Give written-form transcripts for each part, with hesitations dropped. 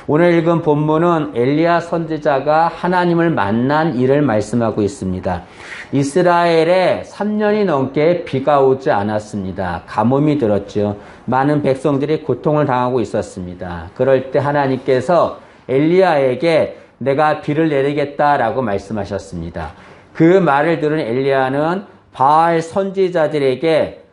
오늘 읽은 본문은 엘리야 선지자가 하나님을 만난 일을 말씀하고 있습니다. 이스라엘에 3년이 넘게 비가 오지 않았습니다. 가뭄이 들었죠. 많은 백성들이 고통을 당하고 있었습니다. 그럴 때 하나님께서 엘리야에게 내가 비를 내리겠다라고 말씀하셨습니다. 그 말을 들은 엘리야는 바알 선지자들에게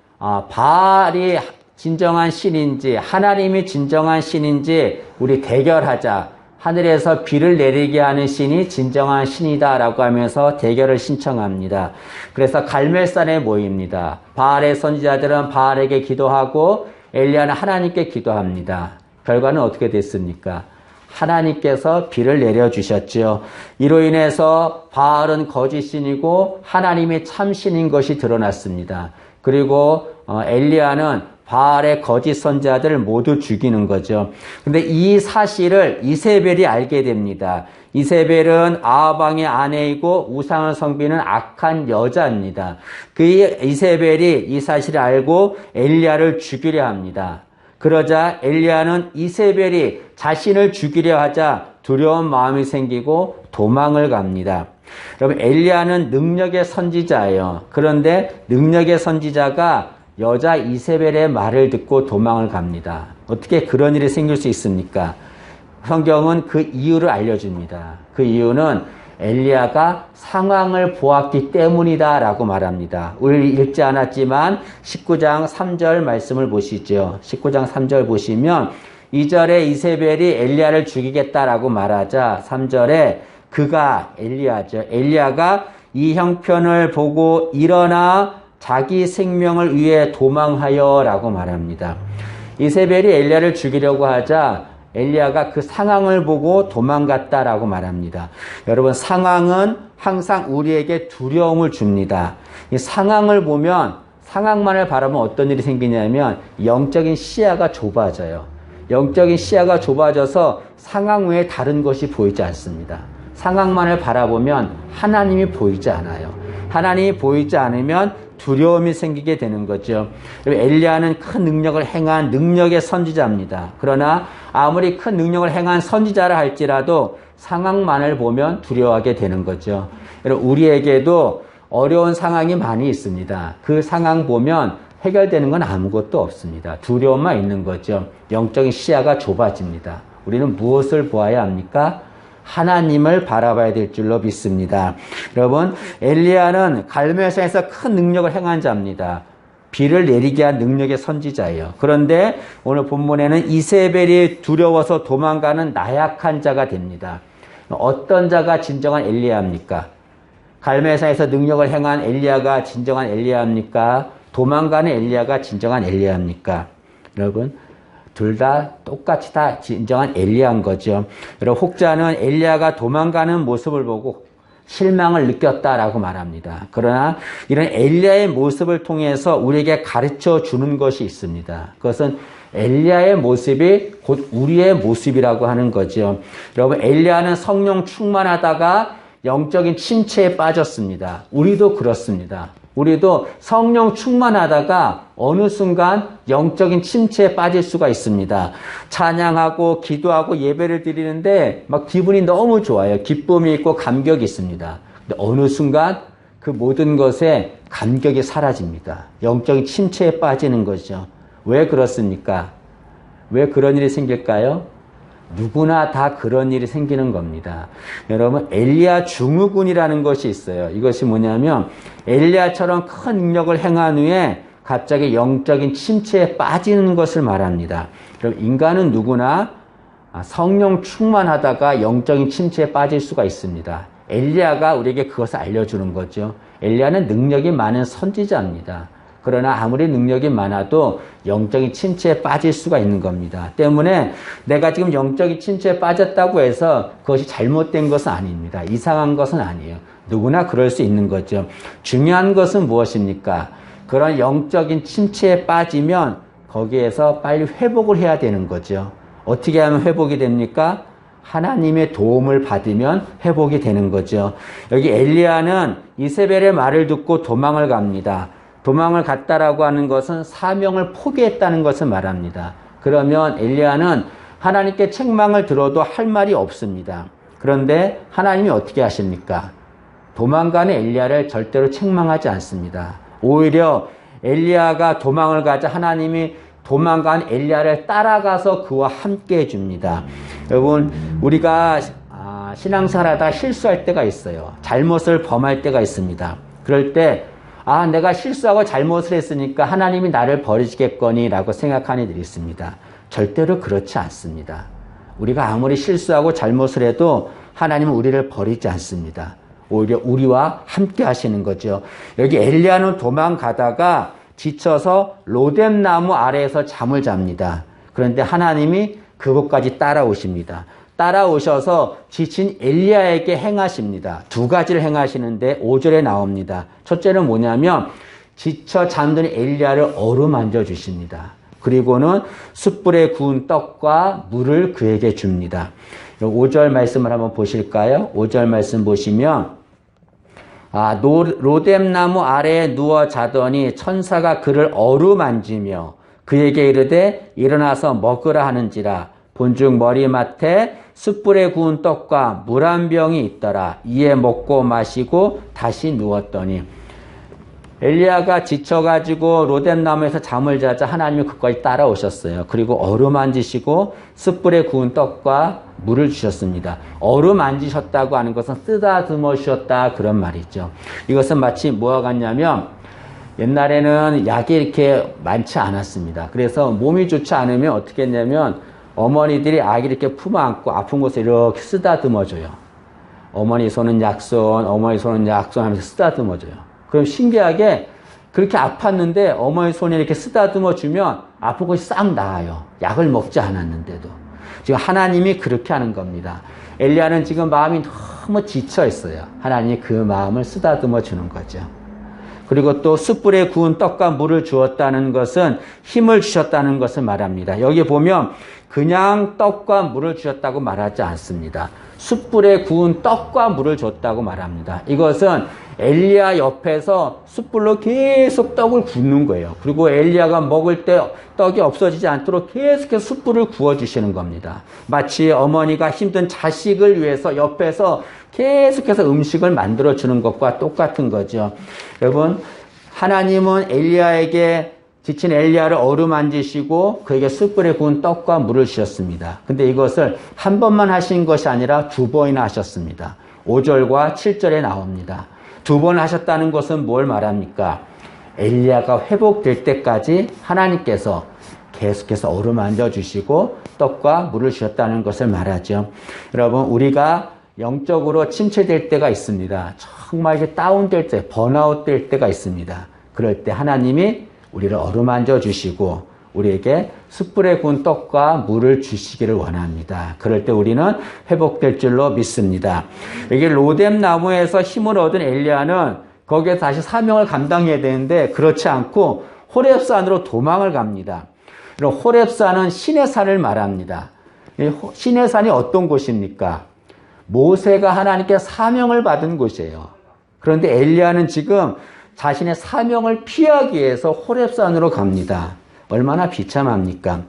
바알이 진정한 신인지 하나님이 진정한 신인지 우리 대결하자. 하늘에서 비를 내리게 하는 신이 진정한 신이다라고 하면서 대결을 신청합니다. 그래서 갈멜산에 모입니다. 바알의 선지자들은 바알에게 기도하고 엘리야는 하나님께 기도합니다. 결과는 어떻게 됐습니까? 하나님께서 비를 내려주셨죠. 이로 인해서 바알은 거짓신이고 하나님이 참신인 것이 드러났습니다. 그리고 엘리야는 바알의 거짓 선지자들을 모두 죽이는 거죠. 근데 이 사실을 이세벨이 알게 됩니다. 이세벨은 아합 왕의 아내이고 우상을 섬기는 악한 여자입니다. 그 이세벨이 이 사실을 알고 엘리야를 죽이려 합니다. 그러자 엘리야는 이세벨이 자신을 죽이려 하자 두려운 마음이 생기고 도망을 갑니다. 여러분, 엘리야는 능력의 선지자예요. 그런데 능력의 선지자가 여자 이세벨의 말을 듣고 도망을 갑니다. 어떻게 그런 일이 생길 수 있습니까? 성경은 그 이유를 알려줍니다. 그 이유는 엘리야가 상황을 보았기 때문이다라고 말합니다. 우리 읽지 않았지만 19장 3절 말씀을 보시죠. 19장 3절 보시면 2절에 이세벨이 엘리야를 죽이겠다라고 말하자 3절에 그가 엘리야죠. 엘리야가 이 형편을 보고 일어나 자기 생명을 위해 도망하여 라고 말합니다. 이세벨이 엘리야를 죽이려고 하자 엘리야가 그 상황을 보고 도망갔다라고 말합니다. 여러분, 상황은 항상 우리에게 두려움을 줍니다. 이 상황을 보면, 상황만을 바라보면 어떤 일이 생기냐면 영적인 시야가 좁아져요. 영적인 시야가 좁아져서 상황 외에 다른 것이 보이지 않습니다. 상황만을 바라보면 하나님이 보이지 않아요. 하나님이 보이지 않으면 두려움이 생기게 되는 거죠. 엘리야는 큰 능력을 행한 능력의 선지자입니다. 그러나 아무리 큰 능력을 행한 선지자라 할지라도 상황만을 보면 두려워하게 되는 거죠. 우리에게도 어려운 상황이 많이 있습니다. 그 상황 보면 해결되는 건 아무것도 없습니다. 두려움만 있는 거죠. 영적인 시야가 좁아집니다. 우리는 무엇을 보아야 합니까? 하나님을 바라봐야 될 줄로 믿습니다. 여러분, 엘리야는 갈멜산에서 큰 능력을 행한 자입니다. 비를 내리게 한 능력의 선지자예요. 그런데 오늘 본문에는 이세벨이 두려워서 도망가는 나약한 자가 됩니다. 어떤 자가 진정한 엘리야입니까? 갈멜산에서 능력을 행한 엘리야가 진정한 엘리야입니까? 도망가는 엘리야가 진정한 엘리야입니까? 여러분, 둘 다 똑같이 다 진정한 엘리야인 거죠. 여러분, 혹자는 엘리야가 도망가는 모습을 보고 실망을 느꼈다라고 말합니다. 그러나 이런 엘리야의 모습을 통해서 우리에게 가르쳐 주는 것이 있습니다. 그것은 엘리야의 모습이 곧 우리의 모습이라고 하는 거죠. 여러분, 엘리야는 성령 충만하다가 영적인 침체에 빠졌습니다. 우리도 그렇습니다. 우리도 성령 충만하다가 어느 순간 영적인 침체에 빠질 수가 있습니다. 찬양하고 기도하고 예배를 드리는데 막 기분이 너무 좋아요. 기쁨이 있고 감격이 있습니다. 근데 어느 순간 그 모든 것에 감격이 사라집니다. 영적인 침체에 빠지는 거죠. 왜 그렇습니까? 왜 그런 일이 생길까요? 누구나 다 그런 일이 생기는 겁니다. 여러분, 엘리야 증후군이라는 것이 있어요. 이것이 뭐냐면 엘리야처럼 큰 능력을 행한 후에 갑자기 영적인 침체에 빠지는 것을 말합니다. 그럼 인간은 누구나 성령 충만하다가 영적인 침체에 빠질 수가 있습니다. 엘리야가 우리에게 그것을 알려주는 거죠. 엘리야는 능력이 많은 선지자입니다. 그러나 아무리 능력이 많아도 영적인 침체에 빠질 수가 있는 겁니다. 때문에 내가 지금 영적인 침체에 빠졌다고 해서 그것이 잘못된 것은 아닙니다. 이상한 것은 아니에요. 누구나 그럴 수 있는 거죠. 중요한 것은 무엇입니까? 그런 영적인 침체에 빠지면 거기에서 빨리 회복을 해야 되는 거죠. 어떻게 하면 회복이 됩니까? 하나님의 도움을 받으면 회복이 되는 거죠. 여기 엘리야는 이세벨의 말을 듣고 도망을 갑니다. 도망을 갔다라고 하는 것은 사명을 포기했다는 것을 말합니다. 그러면 엘리야는 하나님께 책망을 들어도 할 말이 없습니다. 그런데 하나님이 어떻게 하십니까? 도망가는 엘리야를 절대로 책망하지 않습니다. 오히려 엘리야가 도망을 가자 하나님이 도망간 엘리야를 따라가서 그와 함께 해줍니다. 여러분, 우리가 신앙생활하다 실수할 때가 있어요. 잘못을 범할 때가 있습니다. 그럴 때 내가 실수하고 잘못을 했으니까 하나님이 나를 버리시겠거니 라고 생각하는 이들이 있습니다. 절대로 그렇지 않습니다. 우리가 아무리 실수하고 잘못을 해도 하나님은 우리를 버리지 않습니다. 오히려 우리와 함께 하시는 거죠. 여기 엘리야는 도망가다가 지쳐서 로뎀나무 아래에서 잠을 잡니다. 그런데 하나님이 그곳까지 따라오십니다. 따라오셔서 지친 엘리야에게 행하십니다. 두 가지를 행하시는데 5절에 나옵니다. 첫째는 뭐냐면 지쳐 잠든 엘리야를 어루만져 주십니다. 그리고는 숯불에 구운 떡과 물을 그에게 줍니다. 5절 말씀을 한번 보실까요? 5절 말씀 보시면 로뎀나무 아래에 누워 자더니 천사가 그를 어루만지며 그에게 이르되 일어나서 먹으라 하는지라. 본즉 머리맡에 숯불에 구운 떡과 물 한 병이 있더라. 이에 먹고 마시고 다시 누웠더니 엘리야가 지쳐가지고 로뎀나무에서 잠을 자자 하나님이 그까지 따라오셨어요. 그리고 어루만지시고 숯불에 구운 떡과 물을 주셨습니다. 어루만지셨다고 하는 것은 쓰다듬어 주셨다 그런 말이죠. 이것은 마치 뭐와 같냐면 옛날에는 약이 이렇게 많지 않았습니다. 그래서 몸이 좋지 않으면 어떻게 했냐면 어머니들이 아기를 이렇게 품어안고 아픈 곳에 이렇게 쓰다듬어 줘요. 어머니 손은 약손, 어머니 손은 약손 하면서 쓰다듬어 줘요. 그럼 신기하게 그렇게 아팠는데 어머니 손에 이렇게 쓰다듬어 주면 아픈 곳이 싹 나아요. 약을 먹지 않았는데도. 지금 하나님이 그렇게 하는 겁니다. 엘리야는 지금 마음이 너무 지쳐 있어요. 하나님이 그 마음을 쓰다듬어 주는 거죠. 그리고 또 숯불에 구운 떡과 물을 주었다는 것은 힘을 주셨다는 것을 말합니다. 여기 보면 그냥 떡과 물을 주셨다고 말하지 않습니다. 숯불에 구운 떡과 물을 줬다고 말합니다. 이것은 엘리야 옆에서 숯불로 계속 떡을 굽는 거예요. 그리고 엘리야가 먹을 때 떡이 없어지지 않도록 계속해서 숯불을 구워주시는 겁니다. 마치 어머니가 힘든 자식을 위해서 옆에서 계속해서 음식을 만들어주는 것과 똑같은 거죠. 여러분, 하나님은 엘리야에게 지친 엘리야를 어루만지시고 그에게 숯불에 구운 떡과 물을 주셨습니다. 근데 이것을 한 번만 하신 것이 아니라 두 번이나 하셨습니다. 5절과 7절에 나옵니다. 두 번 하셨다는 것은 뭘 말합니까? 엘리야가 회복될 때까지 하나님께서 계속해서 어루만져 주시고 떡과 물을 주셨다는 것을 말하죠. 여러분, 우리가 영적으로 침체될 때가 있습니다. 정말 이게 다운될 때, 번아웃 될 때가 있습니다. 그럴 때 하나님이 우리를 어루만져 주시고 우리에게 숯불에 구운 떡과 물을 주시기를 원합니다. 그럴 때 우리는 회복될 줄로 믿습니다. 여기 로뎀나무에서 힘을 얻은 엘리야는 거기에 다시 사명을 감당해야 되는데 그렇지 않고 호렙산으로 도망을 갑니다. 호렙산은 신의 산을 말합니다. 신의 산이 어떤 곳입니까? 모세가 하나님께 사명을 받은 곳이에요. 그런데 엘리야는 지금 자신의 사명을 피하기 위해서 호렙산으로 갑니다. 얼마나 비참합니까?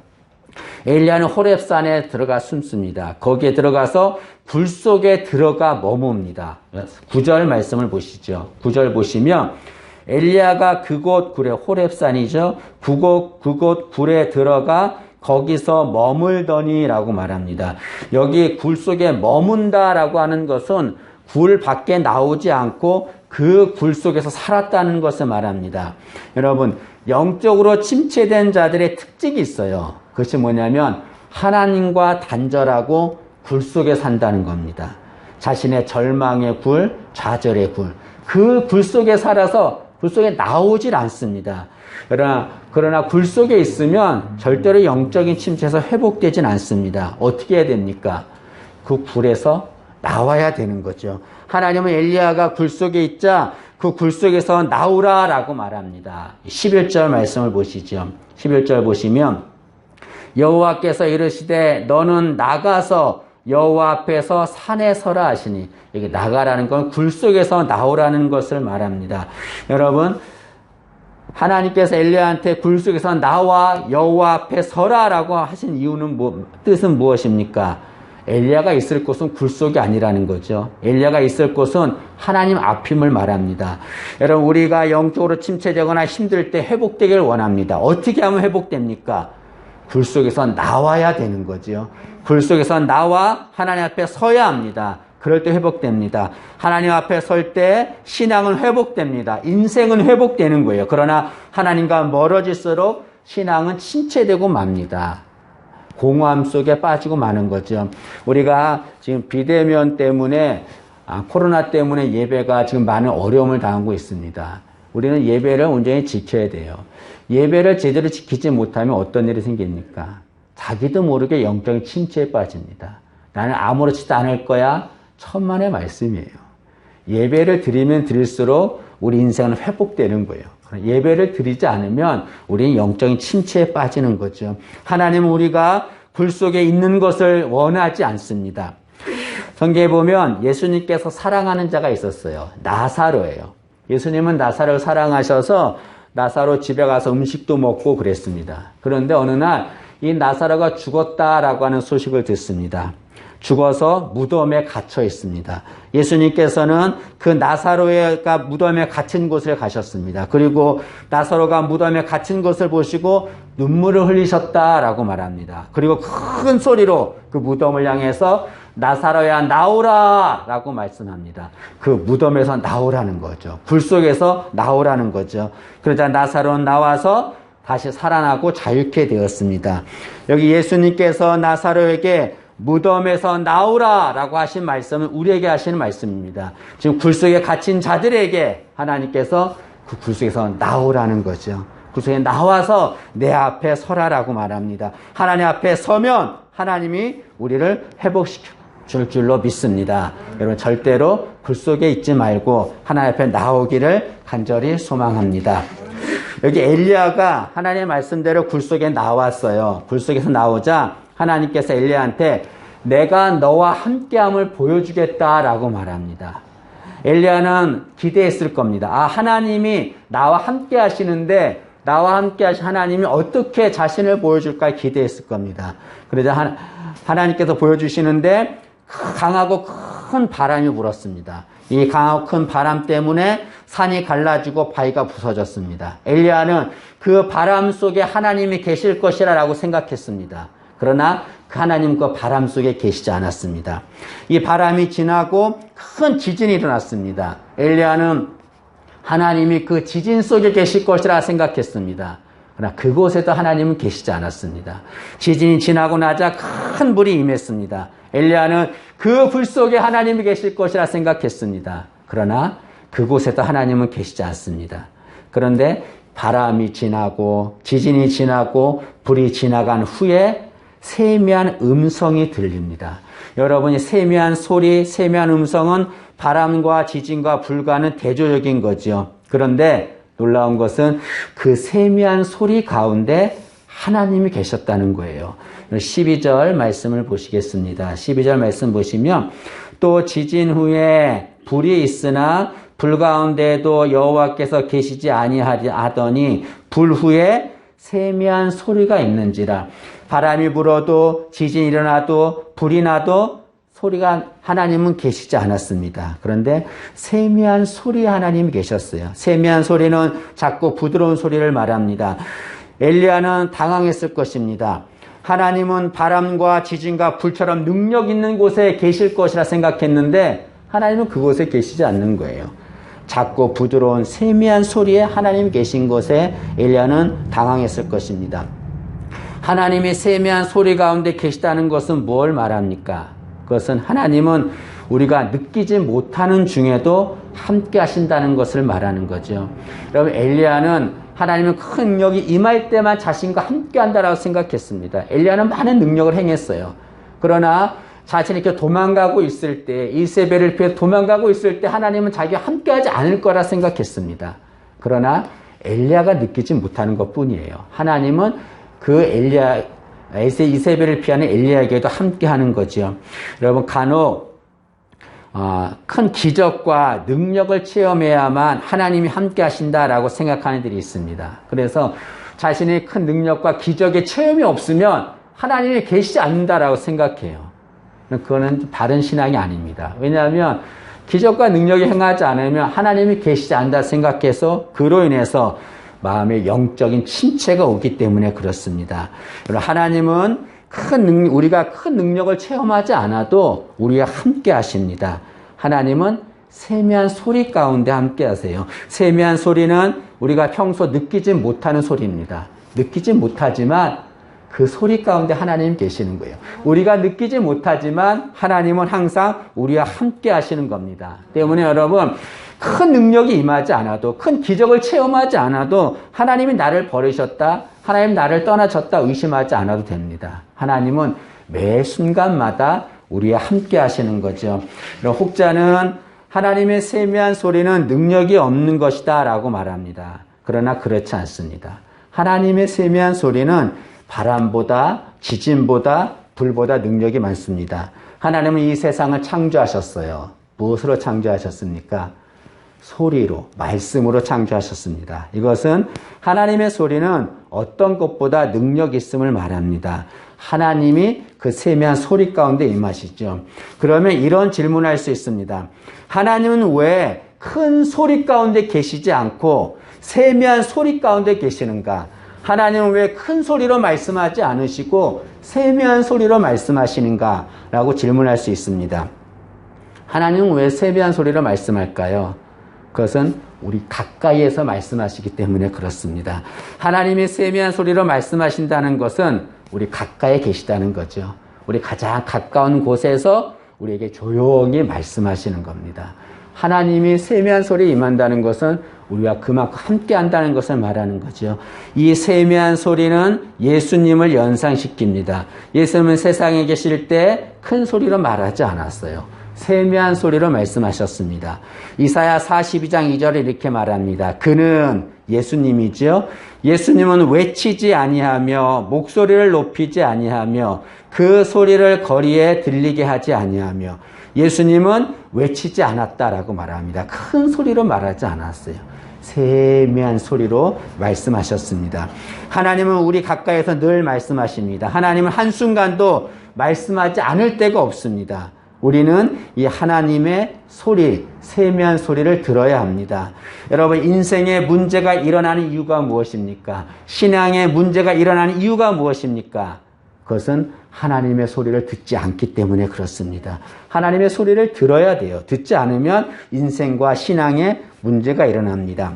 엘리야는 호렙산에 들어가 숨습니다. 거기에 들어가서 굴 속에 들어가 머뭅니다. 9절 말씀을 보시죠. 9절 보시면 엘리야가 그곳 굴에 호렙산이죠. 그곳 굴에 들어가 거기서 머물더니라고 말합니다. 여기 굴 속에 머문다라고 하는 것은 굴 밖에 나오지 않고 그 굴 속에서 살았다는 것을 말합니다. 여러분, 영적으로 침체된 자들의 특징이 있어요. 그것이 뭐냐면 하나님과 단절하고 굴 속에 산다는 겁니다. 자신의 절망의 굴, 좌절의 굴, 그 굴 속에 살아서 굴 속에 나오질 않습니다. 그러나 굴 속에 있으면 절대로 영적인 침체에서 회복되진 않습니다. 어떻게 해야 됩니까? 그 굴에서 나와야 되는 거죠. 하나님은 엘리야가 굴 속에 있자 그 굴 속에서 나오라라고 말합니다. 11절 말씀을 보시죠. 11절 보시면 여호와께서 이르시되 너는 나가서 여호와 앞에서 산에 서라 하시니, 여기 나가라는 건 굴 속에서 나오라는 것을 말합니다. 여러분, 하나님께서 엘리야한테 굴 속에서 나와 여호와 앞에 서라라고 하신 이유는 뜻은 무엇입니까? 엘리야가 있을 곳은 굴 속이 아니라는 거죠. 엘리야가 있을 곳은 하나님 앞임을 말합니다. 여러분, 우리가 영적으로 침체되거나 힘들 때 회복되길 원합니다. 어떻게 하면 회복됩니까? 굴 속에서 나와야 되는 거죠. 굴 속에서 나와 하나님 앞에 서야 합니다. 그럴 때 회복됩니다. 하나님 앞에 설 때 신앙은 회복됩니다. 인생은 회복되는 거예요. 그러나 하나님과 멀어질수록 신앙은 침체되고 맙니다. 공허함 속에 빠지고 마는 거죠. 우리가 지금 비대면 때문에 코로나 때문에 예배가 지금 많은 어려움을 당하고 있습니다. 우리는 예배를 온전히 지켜야 돼요. 예배를 제대로 지키지 못하면 어떤 일이 생깁니까? 자기도 모르게 영적인 침체에 빠집니다. 나는 아무렇지도 않을 거야. 천만의 말씀이에요. 예배를 드리면 드릴수록 우리 인생은 회복되는 거예요. 예배를 드리지 않으면 우리는 영적인 침체에 빠지는 거죠. 하나님은 우리가 굴 속에 있는 것을 원하지 않습니다. 성경에 보면 예수님께서 사랑하는 자가 있었어요. 나사로예요. 예수님은 나사로를 사랑하셔서 나사로 집에 가서 음식도 먹고 그랬습니다. 그런데 어느 날 이 나사로가 죽었다라고 하는 소식을 듣습니다. 죽어서 무덤에 갇혀 있습니다. 예수님께서는 그 나사로가 무덤에 갇힌 곳을 가셨습니다. 그리고 나사로가 무덤에 갇힌 것을 보시고 눈물을 흘리셨다라고 말합니다. 그리고 큰 소리로 그 무덤을 향해서 나사로야 나오라 라고 말씀합니다. 그 무덤에서 나오라는 거죠. 굴 속에서 나오라는 거죠. 그러자 나사로는 나와서 다시 살아나고 자유케 되었습니다. 여기 예수님께서 나사로에게 무덤에서 나오라 라고 하신 말씀은 우리에게 하시는 말씀입니다. 지금 굴 속에 갇힌 자들에게 하나님께서 그 굴 속에서 나오라는 거죠. 굴 속에 나와서 내 앞에 서라라고 말합니다. 하나님 앞에 서면 하나님이 우리를 회복시켜 줄 줄로 믿습니다. 여러분, 절대로 굴 속에 있지 말고 하나님 앞에 나오기를 간절히 소망합니다. 여기 엘리야가 하나님의 말씀대로 굴 속에 나왔어요. 굴 속에서 나오자 하나님께서 엘리야한테 내가 너와 함께함을 보여주겠다라고 말합니다. 엘리야는 기대했을 겁니다. 하나님이 나와 함께 하시는데 나와 함께 하신 하나님이 어떻게 자신을 보여줄까 기대했을 겁니다. 그러자 하나님께서 보여주시는데 강하고 큰 바람이 불었습니다. 이 강하고 큰 바람 때문에 산이 갈라지고 바위가 부서졌습니다. 엘리야는 그 바람 속에 하나님이 계실 것이라고 생각했습니다. 그러나 그 하나님 그 바람 속에 계시지 않았습니다. 이 바람이 지나고 큰 지진이 일어났습니다. 엘리야는 하나님이 그 지진 속에 계실 것이라 생각했습니다. 그러나 그곳에도 하나님은 계시지 않았습니다. 지진이 지나고 나자 큰 불이 임했습니다. 엘리야는 그 불 속에 하나님이 계실 것이라 생각했습니다. 그러나 그곳에도 하나님은 계시지 않습니다. 그런데 바람이 지나고 지진이 지나고 불이 지나간 후에 세미한 음성이 들립니다. 여러분이 세미한 소리, 세미한 음성은 바람과 지진과 불과는 대조적인 거죠. 그런데 놀라운 것은 그 세미한 소리 가운데 하나님이 계셨다는 거예요. 12절 말씀을 보시겠습니다. 12절 말씀 보시면 또 지진 후에 불이 있으나 불 가운데에도 여호와께서 계시지 아니하더니 불 후에 세미한 소리가 있는지라. 바람이 불어도 지진이 일어나도 불이 나도 소리가 하나님은 계시지 않았습니다. 그런데 세미한 소리 하나님이 계셨어요. 세미한 소리는 작고 부드러운 소리를 말합니다. 엘리야는 당황했을 것입니다. 하나님은 바람과 지진과 불처럼 능력 있는 곳에 계실 것이라 생각했는데 하나님은 그곳에 계시지 않는 거예요. 작고 부드러운 세미한 소리에 하나님이 계신 곳에 엘리야는 당황했을 것입니다. 하나님이 세미한 소리 가운데 계시다는 것은 뭘 말합니까? 그것은 하나님은 우리가 느끼지 못하는 중에도 함께 하신다는 것을 말하는 거죠. 여러분, 엘리야는 하나님은 큰 능력이 임할 때만 자신과 함께 한다라고 생각했습니다. 엘리야는 많은 능력을 행했어요. 그러나 자신이 이렇게 도망가고 있을 때, 이세벨을 피해 도망가고 있을 때 하나님은 자기와 함께하지 않을 거라 생각했습니다. 그러나 엘리야가 느끼지 못하는 것뿐이에요. 하나님은 그 이세벨을 피하는 엘리야에게도 함께하는 거죠. 여러분, 간혹 큰 기적과 능력을 체험해야만 하나님이 함께 하신다라고 생각하는 이들이 있습니다. 그래서 자신의 큰 능력과 기적의 체험이 없으면 하나님이 계시지 않는다라고 생각해요. 그거는 바른 신앙이 아닙니다. 왜냐하면 기적과 능력이 행하지 않으면 하나님이 계시지 않는다 생각해서 그로 인해서 마음에 영적인 침체가 오기 때문에 그렇습니다. 하나님은 우리가 큰 능력을 체험하지 않아도 우리와 함께 하십니다. 하나님은 세미한 소리 가운데 함께 하세요. 세미한 소리는 우리가 평소 느끼지 못하는 소리입니다. 느끼지 못하지만 그 소리 가운데 하나님 계시는 거예요. 우리가 느끼지 못하지만 하나님은 항상 우리와 함께 하시는 겁니다. 때문에 여러분, 큰 능력이 임하지 않아도, 큰 기적을 체험하지 않아도 하나님이 나를 버리셨다, 하나님 나를 떠나셨다 의심하지 않아도 됩니다. 하나님은 매 순간마다 우리와 함께 하시는 거죠. 혹자는 하나님의 세미한 소리는 능력이 없는 것이다 라고 말합니다. 그러나 그렇지 않습니다. 하나님의 세미한 소리는 바람보다, 지진보다, 불보다 능력이 많습니다. 하나님은 이 세상을 창조하셨어요. 무엇으로 창조하셨습니까? 소리로, 말씀으로 창조하셨습니다. 이것은 하나님의 소리는 어떤 것보다 능력이 있음을 말합니다. 하나님이 그 세미한 소리 가운데 임하시죠. 그러면 이런 질문을 할 수 있습니다. 하나님은 왜 큰 소리 가운데 계시지 않고 세미한 소리 가운데 계시는가? 하나님은 왜 큰 소리로 말씀하지 않으시고 세미한 소리로 말씀하시는가? 라고 질문할 수 있습니다. 하나님은 왜 세미한 소리로 말씀할까요? 그것은 우리 가까이에서 말씀하시기 때문에 그렇습니다. 하나님이 세미한 소리로 말씀하신다는 것은 우리 가까이에 계시다는 거죠. 우리 가장 가까운 곳에서 우리에게 조용히 말씀하시는 겁니다. 하나님이 세미한 소리에 임한다는 것은 우리와 그만큼 함께 한다는 것을 말하는 거죠. 이 세미한 소리는 예수님을 연상시킵니다. 예수님은 세상에 계실 때 큰 소리로 말하지 않았어요. 세미한 소리로 말씀하셨습니다. 이사야 42장 2절에 이렇게 말합니다. 그는 예수님이죠. 예수님은 외치지 아니하며 목소리를 높이지 아니하며 그 소리를 거리에 들리게 하지 아니하며 예수님은 외치지 않았다라고 말합니다. 큰 소리로 말하지 않았어요. 세미한 소리로 말씀하셨습니다. 하나님은 우리 가까이에서 늘 말씀하십니다. 하나님은 한순간도 말씀하지 않을 때가 없습니다. 우리는 이 하나님의 소리, 세미한 소리를 들어야 합니다. 여러분, 인생에 문제가 일어나는 이유가 무엇입니까? 신앙에 문제가 일어나는 이유가 무엇입니까? 그것은 하나님의 소리를 듣지 않기 때문에 그렇습니다. 하나님의 소리를 들어야 돼요. 듣지 않으면 인생과 신앙에 문제가 일어납니다.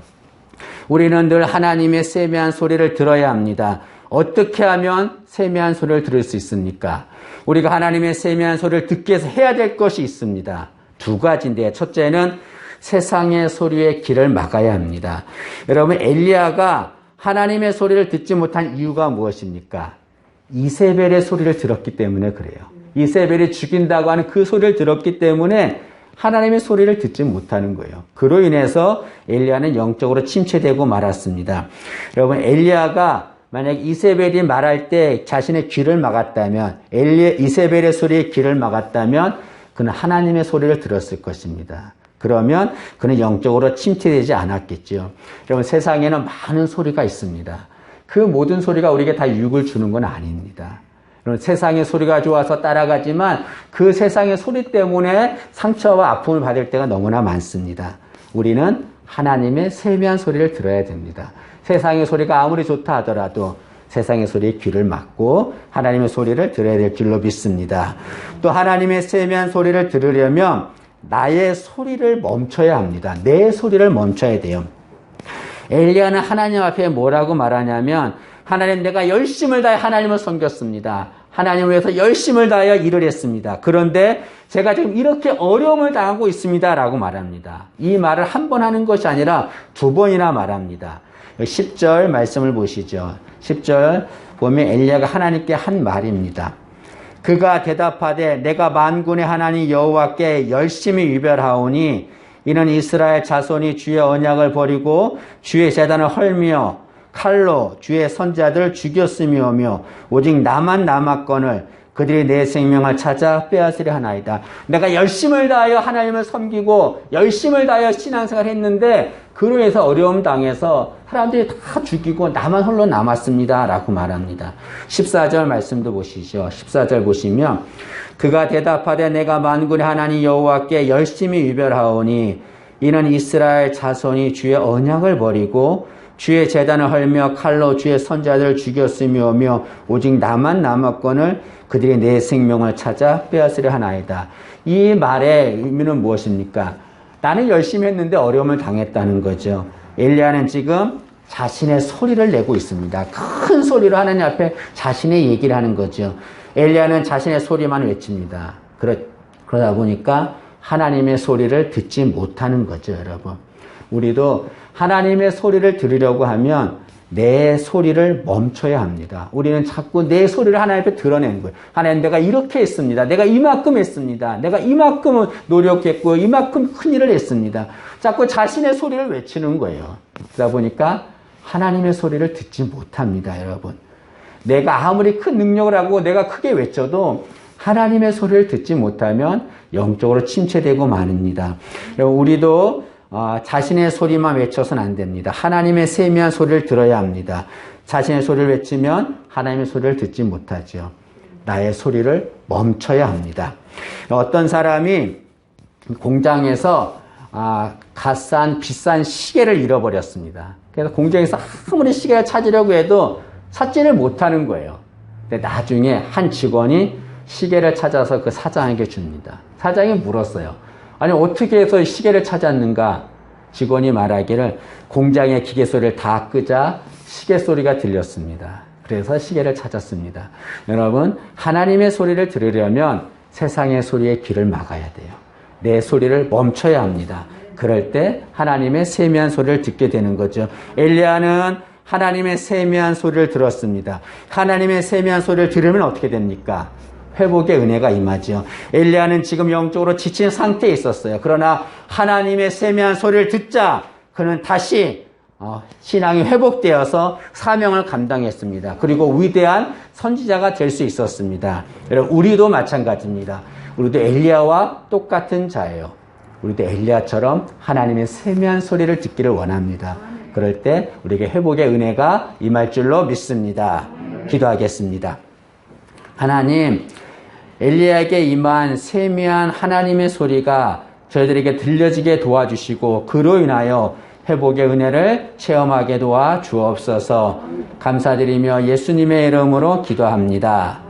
우리는 늘 하나님의 세미한 소리를 들어야 합니다. 어떻게 하면 세미한 소리를 들을 수 있습니까? 우리가 하나님의 세미한 소리를 듣기 위해서 해야 될 것이 있습니다. 두 가지인데요. 첫째는 세상의 소리에 길을 막아야 합니다. 여러분, 엘리야가 하나님의 소리를 듣지 못한 이유가 무엇입니까? 이세벨의 소리를 들었기 때문에 그래요. 이세벨이 죽인다고 하는 그 소리를 들었기 때문에 하나님의 소리를 듣지 못하는 거예요. 그로 인해서 엘리야는 영적으로 침체되고 말았습니다. 여러분, 엘리야가 만약 이세벨이 말할 때 자신의 귀를 막았다면, 이세벨의 소리에 귀를 막았다면 그는 하나님의 소리를 들었을 것입니다. 그러면 그는 영적으로 침체되지 않았겠죠. 여러분, 세상에는 많은 소리가 있습니다. 그 모든 소리가 우리에게 다 유익을 주는 건 아닙니다. 세상의 소리가 좋아서 따라가지만 그 세상의 소리 때문에 상처와 아픔을 받을 때가 너무나 많습니다. 우리는 하나님의 세미한 소리를 들어야 됩니다. 세상의 소리가 아무리 좋다 하더라도 세상의 소리에 귀를 막고 하나님의 소리를 들어야 될 줄로 믿습니다. 또 하나님의 세미한 소리를 들으려면 나의 소리를 멈춰야 합니다. 내 소리를 멈춰야 돼요. 엘리야는 하나님 앞에 뭐라고 말하냐면, 하나님, 내가 열심을 다해 하나님을 섬겼습니다. 하나님을 위해서 열심을 다하여 일을 했습니다. 그런데 제가 지금 이렇게 어려움을 당하고 있습니다. 라고 말합니다. 이 말을 한 번 하는 것이 아니라 두 번이나 말합니다. 10절 말씀을 보시죠. 10절 보면 엘리야가 하나님께 한 말입니다. 그가 대답하되 내가 만군의 하나님 여호와께 열심히 위별하오니 이는 이스라엘 자손이 주의 언약을 버리고 주의 제단을 헐며 칼로 주의 선자들을 죽였음이오며 오직 나만 남았거늘 그들이 내 생명을 찾아 빼앗으려 하나이다. 내가 열심을 다하여 하나님을 섬기고 열심을 다하여 신앙생활을 했는데 그로 인해서 어려움 당해서 사람들이 다 죽이고 나만 홀로 남았습니다. 라고 말합니다. 14절 말씀도 보시죠. 14절 보시면 그가 대답하되 내가 만군의 하나님 여호와께 열심히 위별하오니 이는 이스라엘 자손이 주의 언약을 버리고 주의 제단을 헐며 칼로 주의 선자들을 죽였으며 오직 나만 남았거늘 그들이 내 생명을 찾아 빼앗으려 하나이다. 이 말의 의미는 무엇입니까? 나는 열심히 했는데 어려움을 당했다는 거죠. 엘리야는 지금 자신의 소리를 내고 있습니다. 큰 소리로 하나님 앞에 자신의 얘기를 하는 거죠. 엘리야는 자신의 소리만 외칩니다. 그러다 보니까 하나님의 소리를 듣지 못하는 거죠, 여러분. 우리도 하나님의 소리를 들으려고 하면 내 소리를 멈춰야 합니다. 우리는 자꾸 내 소리를 하나님 앞에 드러내는 거예요. 하나님, 내가 이렇게 했습니다. 내가 이만큼 했습니다. 내가 이만큼 노력했고 이만큼 큰 일을 했습니다. 자꾸 자신의 소리를 외치는 거예요. 그러다 보니까 하나님의 소리를 듣지 못합니다, 여러분. 내가 아무리 큰 능력을 하고 내가 크게 외쳐도 하나님의 소리를 듣지 못하면 영적으로 침체되고 마닙니다. 우리도 자신의 소리만 외쳐서는 안 됩니다. 하나님의 세미한 소리를 들어야 합니다. 자신의 소리를 외치면 하나님의 소리를 듣지 못하죠. 나의 소리를 멈춰야 합니다. 어떤 사람이 공장에서 값싼 비싼 시계를 잃어버렸습니다. 그래서 공장에서 아무리 시계를 찾으려고 해도 찾지를 못하는 거예요. 근데 나중에 한 직원이 시계를 찾아서 그 사장에게 줍니다. 사장이 물었어요. 아니, 어떻게 해서 시계를 찾았는가? 직원이 말하기를 공장의 기계 소리를 다 끄자 시계 소리가 들렸습니다. 그래서 시계를 찾았습니다. 여러분, 하나님의 소리를 들으려면 세상의 소리에 귀를 막아야 돼요. 내 소리를 멈춰야 합니다. 그럴 때 하나님의 세미한 소리를 듣게 되는 거죠. 엘리야는 하나님의 세미한 소리를 들었습니다. 하나님의 세미한 소리를 들으면 어떻게 됩니까? 회복의 은혜가 임하죠. 엘리야는 지금 영적으로 지친 상태에 있었어요. 그러나 하나님의 세미한 소리를 듣자 그는 다시 신앙이 회복되어서 사명을 감당했습니다. 그리고 위대한 선지자가 될 수 있었습니다. 여러분, 우리도 마찬가지입니다. 우리도 엘리야와 똑같은 자예요. 우리도 엘리야처럼 하나님의 세미한 소리를 듣기를 원합니다. 그럴 때 우리에게 회복의 은혜가 임할 줄로 믿습니다. 기도하겠습니다. 하나님, 엘리야에게 임한 세미한 하나님의 소리가 저희들에게 들려지게 도와주시고 그로 인하여 회복의 은혜를 체험하게 도와 주옵소서. 감사드리며 예수님의 이름으로 기도합니다.